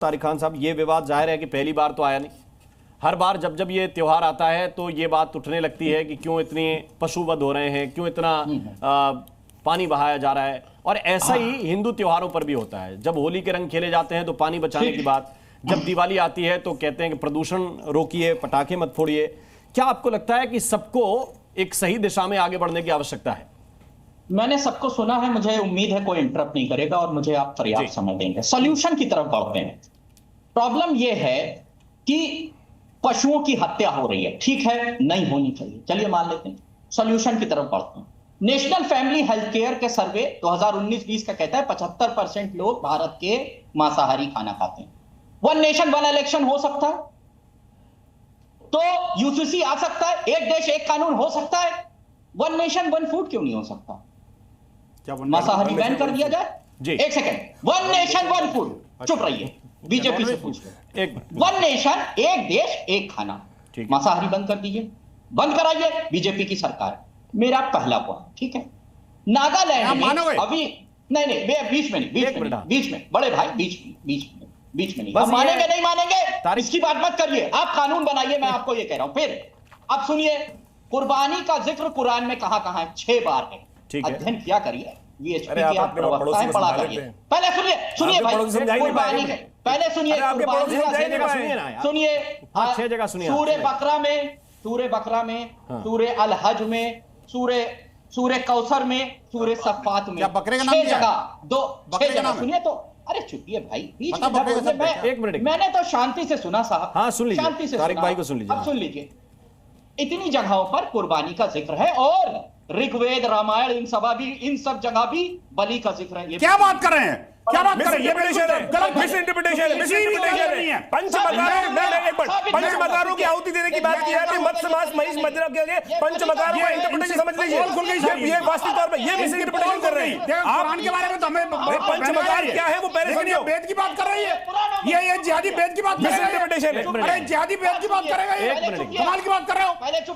तारिक खान साहब, ये विवाद जाहिर है कि पहली बार तो आया नहीं। हर बार जब जब ये त्योहार आता है तो ये बात उठने लगती है कि क्यों इतने पशुवध हो रहे हैं, क्यों इतना पानी बहाया जा रहा है। और ऐसा ही हिंदू त्योहारों पर भी होता है। जब होली के रंग खेले जाते हैं तो पानी बचाने की बात, जब दिवाली आती है तो कहते हैं कि प्रदूषण रोकिए, पटाखे मत फोड़िए। क्या आपको लगता है कि सबको एक सही दिशा में आगे बढ़ने की आवश्यकता है? मैंने सबको सुना है, मुझे उम्मीद है कोई इंटरप्ट नहीं करेगा और मुझे आप पर्याप्त समय देंगे। सॉल्यूशन की तरफ बढ़ते हैं। प्रॉब्लम यह है कि पशुओं की हत्या हो रही है, ठीक है, नहीं होनी चाहिए, चलिए मान लेते हैं। सॉल्यूशन की तरफ बढ़ते हैं। नेशनल फैमिली हेल्थ केयर के सर्वे 2019-20 का कहता है 75% लोग भारत के मांसाहारी खाना खाते हैं। वन नेशन वन इलेक्शन हो सकता है, तो यूसीसी आ सकता है, एक देश एक कानून हो सकता है। वन नेशन वन फूड क्यों नहीं हो सकता? मांसाहारी बैन कर दिया जाए। एक second, one nation one food, चुप रहिए, बीजेपी से पूछ लो। वन नेशन एक देश एक खाना, मांसाहारी बंद कर दीजिए, बंद कराइए, बीजेपी की सरकार। मेरा पहला पॉइंट, ठीक है। नागालैंड में अभी नहीं, बीच में बड़े भाई, बीच में नहीं, हम मानेंगे नहीं मानेंगे इसकी बात मत करिए, आप कानून बनाइए, मैं आपको ये कह रहा हूं। फिर अब सुनिए, कुर्बानी का जिक्र कुरान में कहां है? 6 बार है। अध्ययन किया करिए, वीएचपी की आप प्रवक्ता हैं, पढ़ा करिए। पहले सुनिए भाई, कुर्बानी के पहले सुनिए, सूरे बकरा में, सूरे अल हज में, सूरे कौसर में, सूरे सफ़ात में, बकरे का नाम जगह सुनिए तो। अरे चुपिए भाई, एक मिनट, मैंने तो शांति से सुना साहब। हाँ सुन लीजिए, शांति से तारिक भाई को सुन लीजिए। अब सुन लीजिए, इतनी जगहों पर कुर्बानी का जिक्र है और ऋग्वेद, रामायण, इन सब जगह भी बलि का जिक्र है। क्या बात कर रहे हैं? क्या बात कर रहे हैं? गलत मिसइंटरप्रिटेशन है। पंचमकारों की आहुति देने की बात की जाती है, मत्स्य मांस महिष मदिरा के लिए पंचमकारों का इंटरप्रिटेशन समझ लीजिए। ये वास्तविक तौर पे ये मिसइंटरप्रिटेशन कर रही है। आप कुरान के बारे में तो हमें पंचमकार क्या है वो पहले सुनिए। वेद की बात कर रही है, ये जिहादी वेद की बात कर रही है। अरे जिहादी वेद की बात करेगा, कमाल की बात कर रहे हो।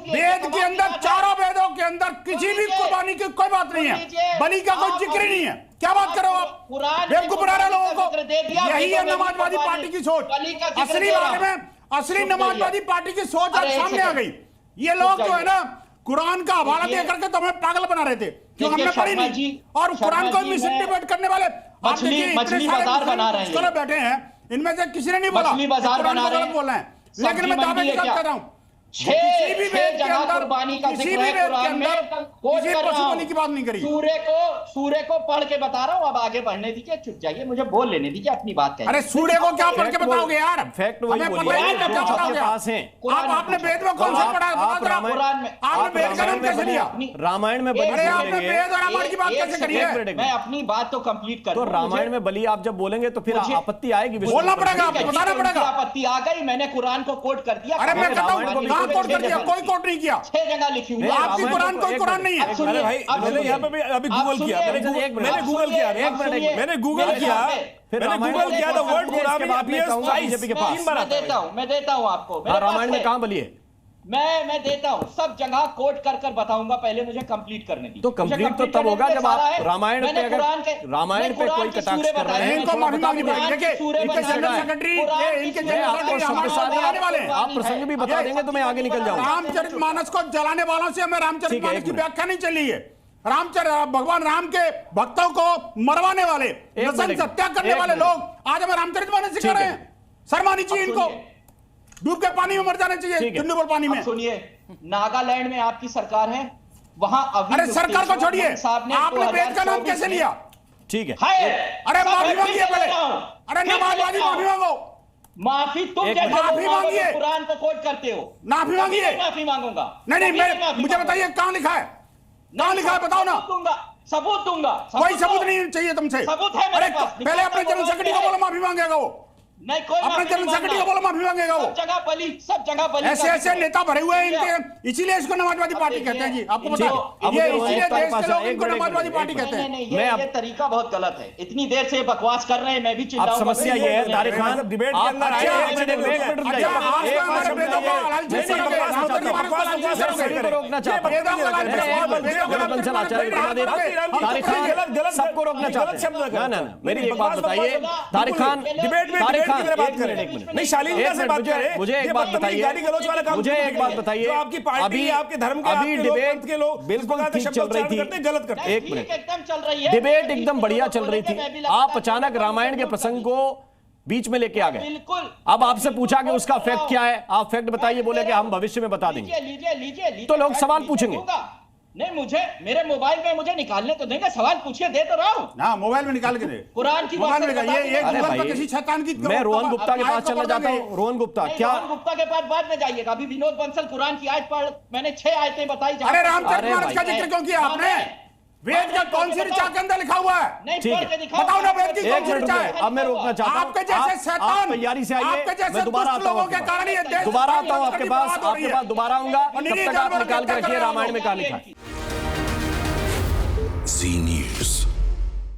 वेद के अंदर, चारों वेदों के अंदर किसी भी कुर्बानी की कोई बात नहीं है, बलि का कोई जिक्र ही नहीं है। क्या बात करो आप? बेवकूफ बना रहे लोगों को। यही है नमाजवादी पार्टी की सोच। असली बारे में असली नमाजवादी पार्टी की सोच आज सामने आ गई। ये लोग जो है ना, कुरान का हवाला दे करके तो हमें पागल बना रहे थे, क्यों हमने पढ़ी नहीं। और कुरान को मिसइंटरप्रेट करने वाले मछली बाजार बना रहे हैं, बैठे हैं, इनमें से किसी ने नहीं बोला मछली बाजार बना रहे हैं, बोल रहे हैं। लेकिन मैं दावे के साथ कर रहा हूँ, 6 जगह कुर्बानी का जिक्र है कुरान में। कोट कर रहा हूं, की बात नहीं करी। सूर्य को पढ़ के बता रहा हूं, अब आगे बढ़ने दीजिए, चुप जाइए, मुझे बोल लेने दीजिए, अपनी बात कहिए। अरे सूर्य को क्या पढ़ के बताओगे यार? फैक्ट वही बोलिए, आपके पास है। आपने वेद में कौन सा पढ़ा? कुरान में आपने वेद का नाम कैसे लिया? रामायण में बलि, आपने वेद और रामायण की बात कैसे करी है? मैं अपनी बात तो कंप्लीट कर। तो रामायण में बलि आप जब बोलेंगे तो फिर आपत्ति आएगी, बोलना पड़ेगा, बताना पड़ेगा। आपत्ति आ गई, मैंने कुरान को कोट कर दिया। अरे मैं कहां कोट कर दिया? कोई कोट नहीं किया। 6 जगह लिखी हुई आपकी कुरान कोई कुरान नहीं है। अरे भाई, मैंने यहाँ पे अभी गूगल किया, मैंने गूगल किया था वर्ड कुरान में बीजेपी के पास। मैं देता हूँ आपको। रामायण में कहां बलि है? मैं देता हूं, सब जगह कोट कर बताऊंगा, पहले मुझे कंप्लीट करने दीजिए। तो कंप्लीट तो तब होगा जब आप रामायण पे अगर रामायण पे कोई कटाक्ष कर रहे हैं, इनको माफी मांगनी पड़ेगी। आप प्रसंग भी बता देंगे तो मैं आगे निकल जाऊंगा। रामचरितमानस को जलाने वालों से हमें रामचरितमानस की व्याख्या नहीं चली है। भगवान राम के भक्तों को मरवाने वाले, हत्या करने वाले लोग आज हमें रामचरितमानस सिखा रहे हैं। शर्मा नहीं चाहिए इनको, डूब के पानी में मर जाने चाहिए, चुन्नीपुर पानी में। सुनिए, नागालैंड में आपकी सरकार है, वहां अभी अरे सरकार को छोड़िए, आपने वेद का नाम कैसे लिया? ठीक है, अरे माफी मांगिए पहले। अरे नमाजवादी माफी मांगो। माफी तुम माफी मांगिए, कुरान को कोट करते हो। माफी मांगिए। माफी मांगूंगा। नहीं, मुझे बताइए कहां लिखा है? कहां लिखा है बताओ ना। सबूत दूंगा। कोई सबूत नहीं चाहिए तुमसे। सबूत है मेरे पास। पहले अपने जनरल सेक्रेटरी को बोलो माफी मांगेगा वो। नहीं, कोई अपने जनरल सेक्रेटरी को बोलो माफी मांगेगा वो। सब जगह बलि। ऐसे नेता भरे हुए हैं इनके, इसीलिए इसको नमाजवादी पार्टी कहते हैं जी। आपको बताओ, ये इसीलिए देश के लोग इनको नमाजवादी पार्टी कहते हैं। ये तरीका बहुत गलत है। इतनी देर से बकवास कर रहे हैं, मैं भी चिल्लाऊंगा। समस्या ये है तारिक खान, डिबेट के अंदर सबको रोकना चाहते हैं। मेरी एक बात बताइए तारिक खान, की तरह बात करें, एक मिनट। नहीं शालीनता से बात करें। मुझे एक ये बात बदतमीजी, बताइए, गाली गलौज वाला काम मुझे क्यों एक बात करेंगे? बताइए, जो आपकी पार्टी, आपके धर्म के, अभी आपके लोग, डिबेट पंथ के लोग बिल्कुल इस प्रकार के ठीक शब्द चल रही उच्चारण थी। करते हैं, गलत करते हैं। एक मिनट, एकदम चल रही है, डिबेट एकदम बढ़िया चल रही थी, आप अचानक रामायण के प्रसंग को बीच में लेके आ गए। बिल्कुल। अब आपसे पूछा कि उसका फैक्ट क्या है, आप फैक्ट बताइए, बोले कि हम भविष्य में बता देंगे। लीजिए तो लोग सवाल पूछेंगे। नहीं, मुझे मेरे मोबाइल में मुझे निकालने तो देंगे, सवाल पूछिए, दे तो रहा हूं। हाँ, मोबाइल में निकाल के दे। कुरान की मोबाइल में बात ये अरे गूगल भाई, पर किसी शैतान की मैं रोहन गुप्ता के पास आयत को चला पढ़ जाता देंगे। हूँ। रोहन गुप्ता क्या, रोहन गुप्ता के पास बाद में जाइएगा, अभी विनोद बंसल कुरान की आयत पढ़, मैंने 6 आयतें बताई। अरे रामचरित अरे मानस का भाई, जिक्र क्यों किया आपने? वेद का कौन सी ऋचा के अंदर लिखा हुआ है? नहीं, ठीक पढ़ है। के दिखाओ। बताओ ना, वेद की एक कौन सी मिनट ऋचा रुकिए, है? अब मैं रोकना चाहता हूं। आपके जैसे आप शैतान, तैयारी से आइए, आपके जैसे मैं दोबारा दुष्ट आता हूं लोगों के आपके कारण ये पास। देश दोबारा आता हूं की आपके पास, बर्बाद हो रही आपके है। पास दोबारा आऊंगा, और तब निरीह तक आप जानवर निकाल के हत्या कर रखिए रहे हो। रामायण में क्या लिखा है। Scene